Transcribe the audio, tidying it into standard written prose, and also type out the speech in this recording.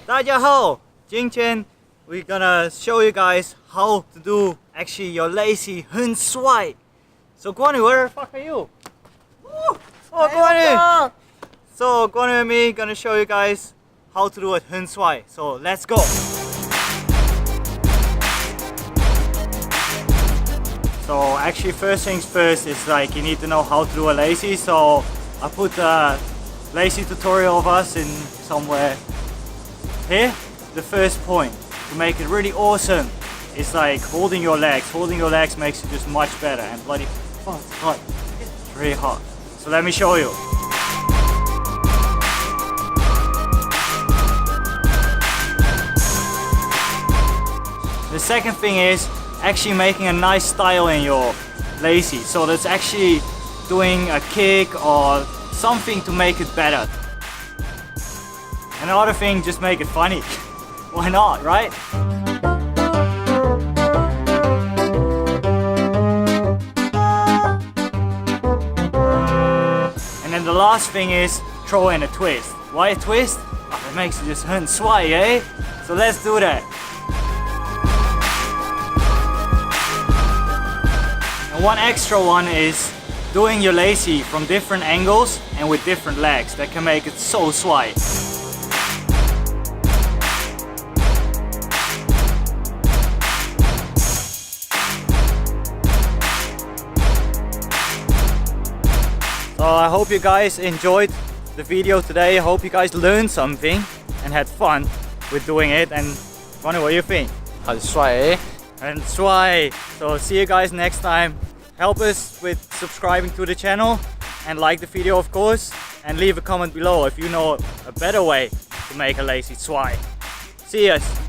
大家好，今天 we're gonna show you guys how to do actually your lazy hen shuai. So KuanYu, where the fuck are you? Woo! Oh, KuanYu! So KuanYu and me gonna show you guys how to do a hen shuai. So let's go. So actually first things first is like you need to know how to do a lazy. So I put a lazy tutorial of us in somewhere here. The first point to make it really awesome is like holding your legs. Holding your legs makes it just much better. And bloody fuck, it's hot. It's really hot. So let me show you. The second thing is actually making a nice style in your lazy. So that's actually doing a kick or something to make it better. Another thing, just make it funny. Why not, right? And then the last thing is throw in a twist. Why a twist? Oh, it makes it just hen shuai, eh? So let's do that. And one extra one is doing your lazy from different angles and with different legs. That can make it so shuai. So I hope you guys enjoyed the video today. I hope you guys learned something and had fun with doing it. And KuanYu, what do you think? 很帅 eh? And shuai. So see you guys next time. Help us with subscribing to the channel and like the video, of course, and leave a comment below if you know a better way to make a lazy shuai. See us.